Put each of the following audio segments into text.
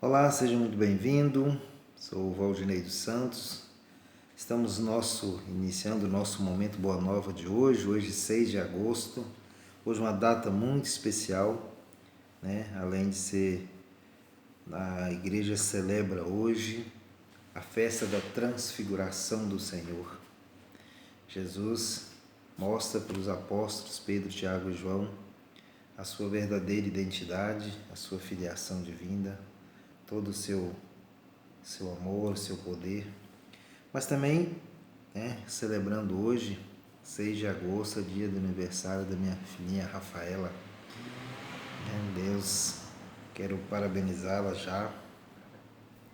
Olá, seja muito bem-vindo. Sou o Valdinei dos Santos. Estamos iniciando o nosso momento Boa Nova de hoje 6 de agosto. Hoje uma data muito especial, né? Além de ser, a igreja celebra hoje a festa da transfiguração do Senhor. Jesus mostra para os apóstolos Pedro, Tiago e João a sua verdadeira identidade, a sua filiação divina, todo o seu amor, seu poder. Mas também, celebrando hoje, 6 de agosto, dia do aniversário da minha filhinha Rafaela. Deus, quero parabenizá-la já,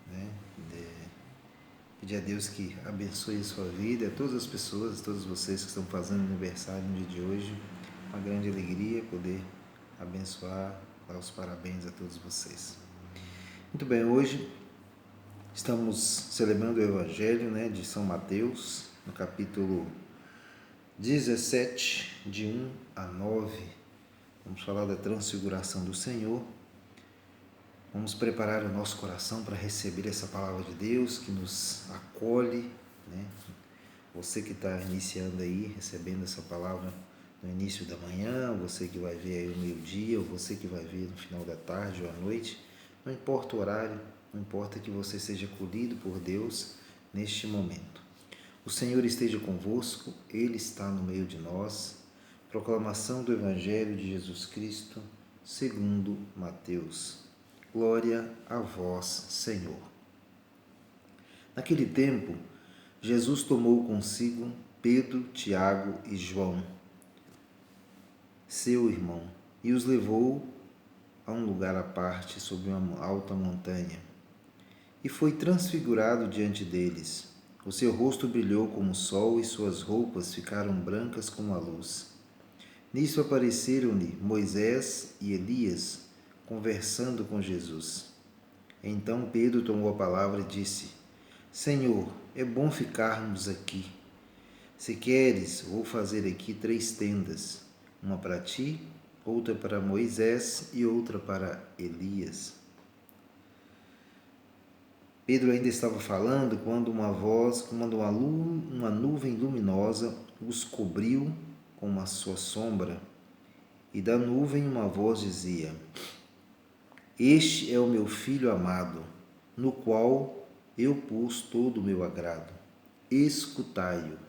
né? Pedir a Deus que abençoe a sua vida, a todas as pessoas, a todos vocês que estão fazendo aniversário no dia de hoje. Uma grande alegria poder abençoar, dar os parabéns a todos vocês. Muito bem, hoje estamos celebrando o Evangelho, de São Mateus, no capítulo 17, de 1 a 9. Vamos falar da transfiguração do Senhor. Vamos preparar o nosso coração para receber essa palavra de Deus que nos acolhe, Você que está iniciando aí, recebendo essa palavra no início da manhã, você que vai ver aí no meio-dia, ou você que vai ver no final da tarde ou à noite, não importa o horário, não importa que você seja acolhido por Deus neste momento. O Senhor esteja convosco, Ele está no meio de nós. Proclamação do Evangelho de Jesus Cristo, segundo Mateus. Glória a vós, Senhor. Naquele tempo, Jesus tomou consigo Pedro, Tiago e João, seu irmão, e os levou a um lugar à parte sobre uma alta montanha. E foi transfigurado diante deles. O seu rosto brilhou como o sol e suas roupas ficaram brancas como a luz. Nisso apareceram-lhe Moisés e Elias, conversando com Jesus. Então Pedro tomou a palavra e disse: Senhor, é bom ficarmos aqui. Se queres, vou fazer aqui 3 tendas, uma para ti, outra para Moisés e outra para Elias. Pedro ainda estava falando quando uma nuvem luminosa os cobriu com a sua sombra, e da nuvem uma voz dizia: Este é o meu filho amado, no qual eu pus todo o meu agrado. Escutai-o.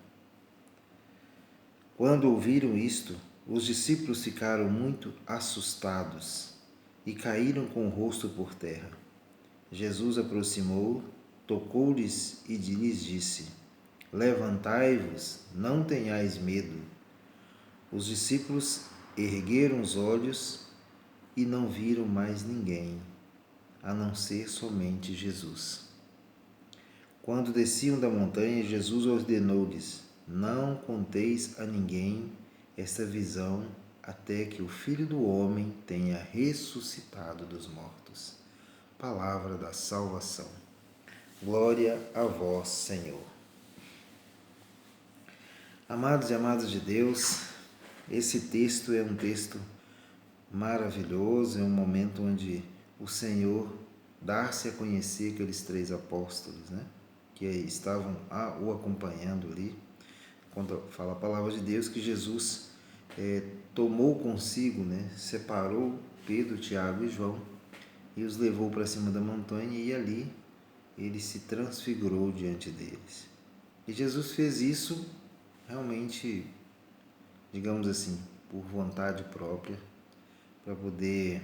Quando ouviram isto, os discípulos ficaram muito assustados e caíram com o rosto por terra. Jesus aproximou, tocou-lhes e lhes disse: Levantai-vos, não tenhais medo. Os discípulos ergueram os olhos e não viram mais ninguém, a não ser somente Jesus. Quando desciam da montanha, Jesus ordenou-lhes: Não conteis a ninguém esta visão até que o Filho do Homem tenha ressuscitado dos mortos. Palavra da salvação. Glória a vós, Senhor. Amados e amadas de Deus, esse texto é um texto maravilhoso, é um momento onde o Senhor dá-se a conhecer aqueles 3 apóstolos, que estavam o acompanhando ali. Quando fala a palavra de Deus que Jesus tomou consigo, separou Pedro, Tiago e João e os levou para cima da montanha, e ali ele se transfigurou diante deles. E Jesus fez isso realmente, digamos assim, por vontade própria, para poder,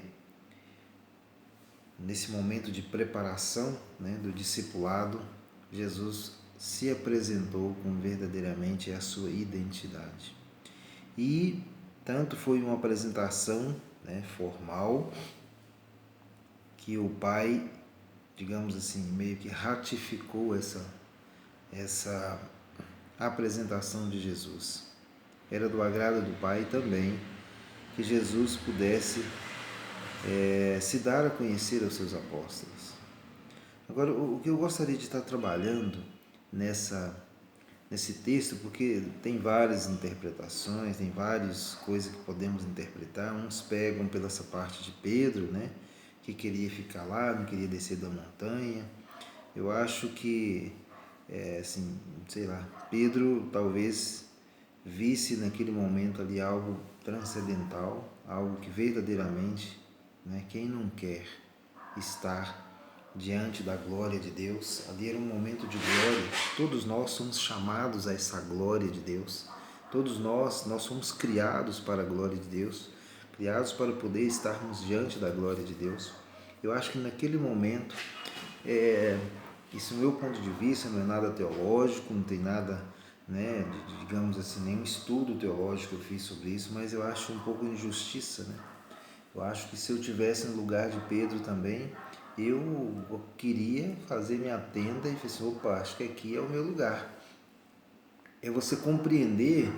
nesse momento de preparação do discipulado, Jesus se apresentou com verdadeiramente a sua identidade. E tanto foi uma apresentação formal, que o Pai, digamos assim, meio que ratificou essa apresentação de Jesus. Era do agrado do Pai também que Jesus pudesse se dar a conhecer aos seus apóstolos. Agora, o que eu gostaria de estar trabalhando nesse texto, porque tem várias interpretações, tem várias coisas que podemos interpretar. Uns pegam pela essa parte de Pedro, que queria ficar lá, não queria descer da montanha. Eu acho que, assim, sei lá, Pedro talvez visse naquele momento ali algo transcendental, algo que verdadeiramente, né, quem não quer estar diante da glória de Deus? Ali era um momento de glória. Todos nós somos chamados a essa glória de Deus. Todos nós somos criados para a glória de Deus, criados para poder estarmos diante da glória de Deus. Eu acho que naquele momento, isso é o meu ponto de vista, não é nada teológico, não tem nada, né, digamos assim, nenhum estudo teológico que eu fiz sobre isso, mas eu acho um pouco injustiça, né? Eu acho que se eu tivesse no lugar de Pedro também, eu queria fazer minha tenda e pensar, opa, acho que aqui é o meu lugar. É você compreender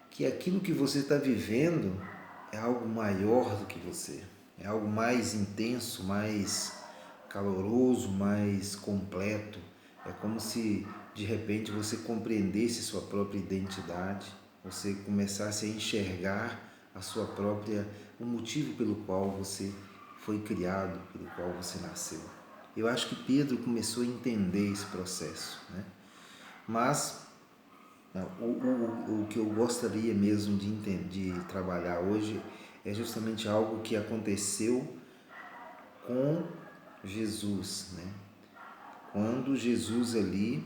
que aquilo que você está vivendo é algo maior do que você, é algo mais intenso, mais caloroso, mais completo. É como se de repente você compreendesse sua própria identidade, você começasse a enxergar a sua própria, o motivo pelo qual você foi criado, pelo qual você nasceu. Eu acho que Pedro começou a entender esse processo, né? Mas o que eu gostaria mesmo de trabalhar hoje é justamente algo que aconteceu com Jesus, né? Quando Jesus ali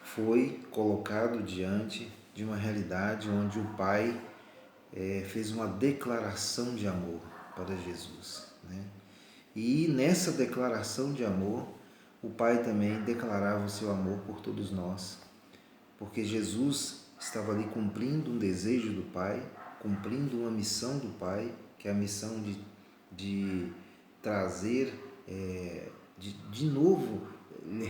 foi colocado diante de uma realidade onde o Pai fez uma declaração de amor para Jesus, né? E nessa declaração de amor, o Pai também declarava o seu amor por todos nós, porque Jesus estava ali cumprindo um desejo do Pai, cumprindo uma missão do Pai, que é a missão de trazer, de novo,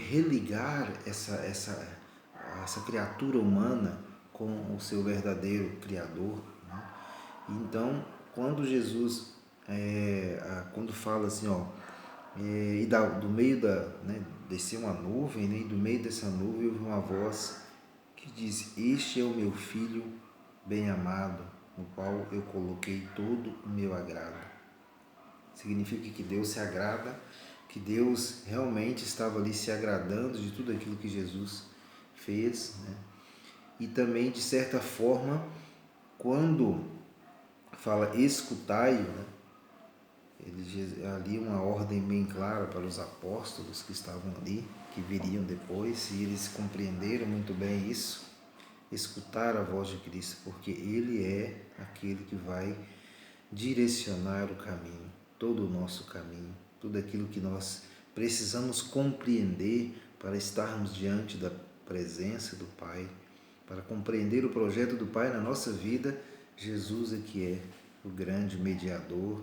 religar essa criatura humana com o seu verdadeiro Criador, né? Então, quando Jesus, quando fala assim, e do meio né, desceu uma nuvem, né, e do meio dessa nuvem houve uma voz que diz: Este é o meu filho bem amado, no qual eu coloquei todo o meu agrado. Significa que Deus se agrada, que Deus realmente estava ali se agradando de tudo aquilo que Jesus fez, né? E também, de certa forma, quando fala escutai-o, né? Ali uma ordem bem clara para os apóstolos que estavam ali, que viriam depois, e eles compreenderam muito bem isso, escutar a voz de Cristo, porque Ele é aquele que vai direcionar o caminho, todo o nosso caminho, tudo aquilo que nós precisamos compreender para estarmos diante da presença do Pai, para compreender o projeto do Pai na nossa vida. Jesus é que é o grande mediador,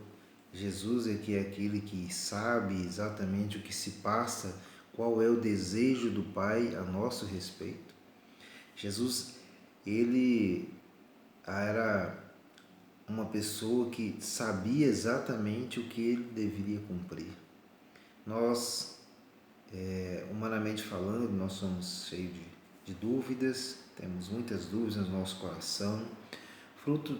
Jesus é que é aquele que sabe exatamente o que se passa, qual é o desejo do Pai a nosso respeito. Jesus, ele era uma pessoa que sabia exatamente o que ele deveria cumprir. Nós, humanamente falando, nós somos cheios de dúvidas, temos muitas dúvidas no nosso coração, fruto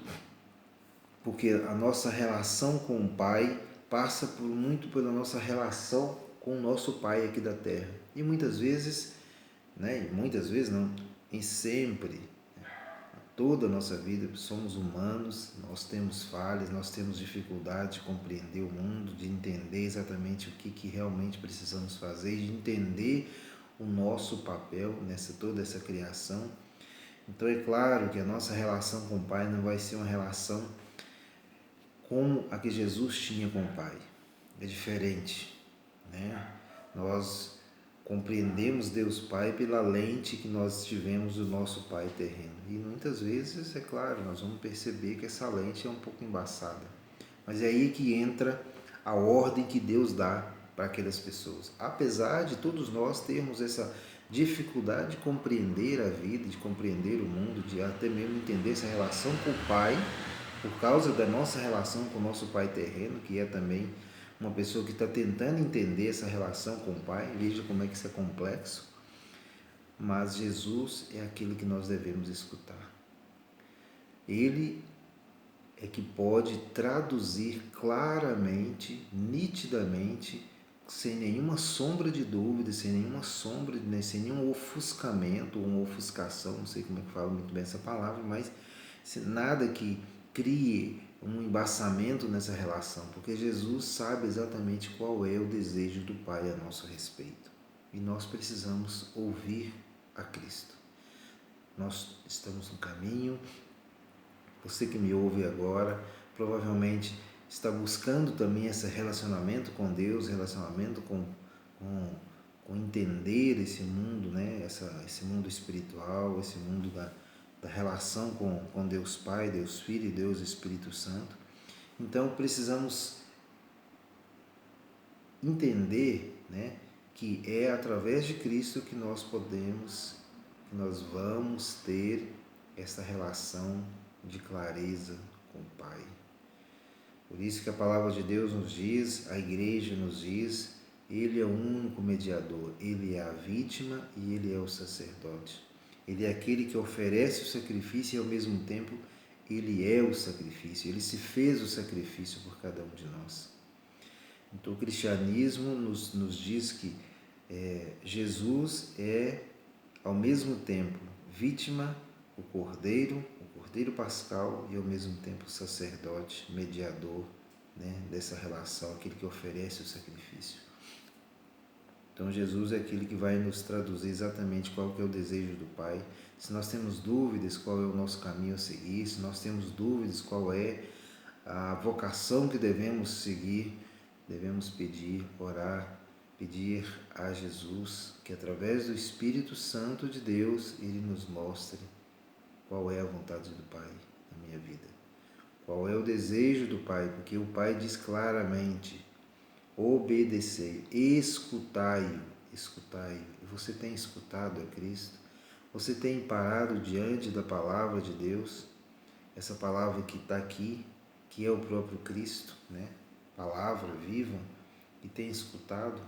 porque a nossa relação com o Pai passa muito pela nossa relação com o nosso Pai aqui da Terra. E muitas vezes, né, muitas vezes não, em sempre, toda a nossa vida, somos humanos, nós temos falhas, nós temos dificuldade de compreender o mundo, de entender exatamente o que realmente precisamos fazer, de entender o nosso papel nessa toda essa criação. Então é claro que a nossa relação com o Pai não vai ser uma relação como a que Jesus tinha com o Pai. É diferente, né? Nós compreendemos Deus Pai pela lente que nós tivemos do nosso Pai terreno. E muitas vezes, é claro, nós vamos perceber que essa lente é um pouco embaçada. Mas é aí que entra a ordem que Deus dá para aquelas pessoas. Apesar de todos nós termos essa dificuldade de compreender a vida, de compreender o mundo, de até mesmo entender essa relação com o Pai, por causa da nossa relação com o nosso Pai terreno, que é também uma pessoa que está tentando entender essa relação com o Pai, veja como é que isso é complexo, mas Jesus é aquele que nós devemos escutar. Ele é que pode traduzir claramente, nitidamente, sem nenhuma sombra de dúvida, sem nenhuma sombra, né, sem nenhum ofuscamento ou uma ofuscação, não sei como é que fala muito bem essa palavra, mas nada que crie um embaçamento nessa relação, porque Jesus sabe exatamente qual é o desejo do Pai a nosso respeito. E nós precisamos ouvir a Cristo. Nós estamos no caminho. Você que me ouve agora, provavelmente está buscando também esse relacionamento com Deus, relacionamento com entender esse mundo, né? Esse mundo espiritual, esse mundo da relação com Deus Pai, Deus Filho e Deus Espírito Santo. Então precisamos entender, né, que é através de Cristo que nós vamos ter essa relação de clareza com o Pai. Por isso que a palavra de Deus nos diz, a igreja nos diz, Ele é o único mediador, Ele é a vítima e Ele é o sacerdote. Ele é aquele que oferece o sacrifício e ao mesmo tempo Ele é o sacrifício, Ele se fez o sacrifício por cada um de nós. Então o cristianismo nos diz que Jesus é ao mesmo tempo vítima, o cordeiro pascal e ao mesmo tempo sacerdote, mediador, né, dessa relação, aquele que oferece o sacrifício. Então Jesus é aquele que vai nos traduzir exatamente qual que é o desejo do Pai. Se nós temos dúvidas qual é o nosso caminho a seguir, se nós temos dúvidas qual é a vocação que devemos seguir, devemos pedir, orar, pedir a Jesus que através do Espírito Santo de Deus Ele nos mostre qual é a vontade do Pai na minha vida, qual é o desejo do Pai, porque o Pai diz claramente: obedecei, escutai-o, escutai-o. E você tem escutado a Cristo? Você tem parado diante da palavra de Deus? Essa palavra que está aqui, que é o próprio Cristo, né? Palavra viva, e tem escutado,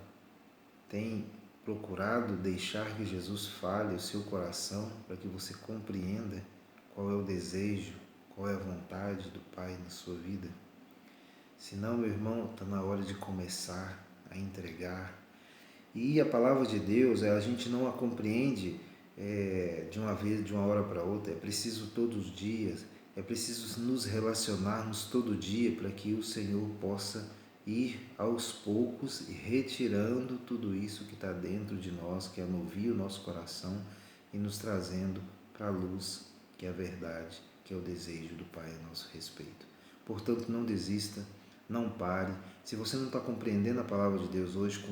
tem procurado deixar que Jesus fale o seu coração para que você compreenda qual é o desejo, qual é a vontade do Pai na sua vida. Se não, meu irmão, está na hora de começar a entregar. E a palavra de Deus, a gente não a compreende de uma vez, de uma hora para outra. É preciso todos os dias, é preciso nos relacionarmos todo dia para que o Senhor possa ir aos poucos e retirando tudo isso que está dentro de nós, que anuvia o nosso coração e nos trazendo para a luz, que é a verdade, que é o desejo do Pai a nosso respeito. Portanto, não desista, não pare. Se você não está compreendendo a palavra de Deus hoje,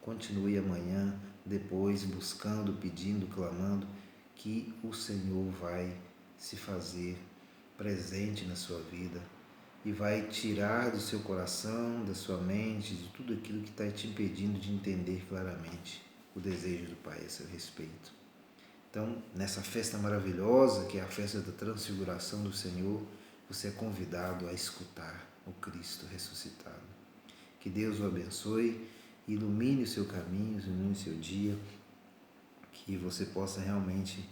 continue amanhã, depois, buscando, pedindo, clamando, que o Senhor vai se fazer presente na sua vida e vai tirar do seu coração, da sua mente, de tudo aquilo que está te impedindo de entender claramente o desejo do Pai a seu respeito. Então, nessa festa maravilhosa, que é a festa da transfiguração do Senhor, você é convidado a escutar o Cristo ressuscitado. Que Deus o abençoe, ilumine o seu caminho, ilumine o seu dia, que você possa realmente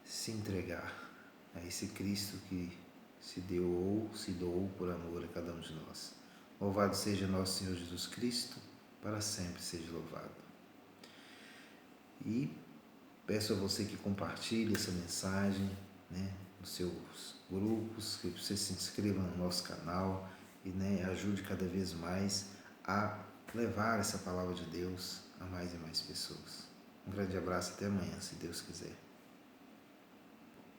se entregar a esse Cristo que se deu ou se doou por amor a cada um de nós. Louvado seja nosso Senhor Jesus Cristo, para sempre seja louvado. E peço a você que compartilhe essa mensagem, né, nos seus grupos, que você se inscreva no nosso canal e, né, ajude cada vez mais a levar essa palavra de Deus a mais e mais pessoas. Um grande abraço, até amanhã, se Deus quiser.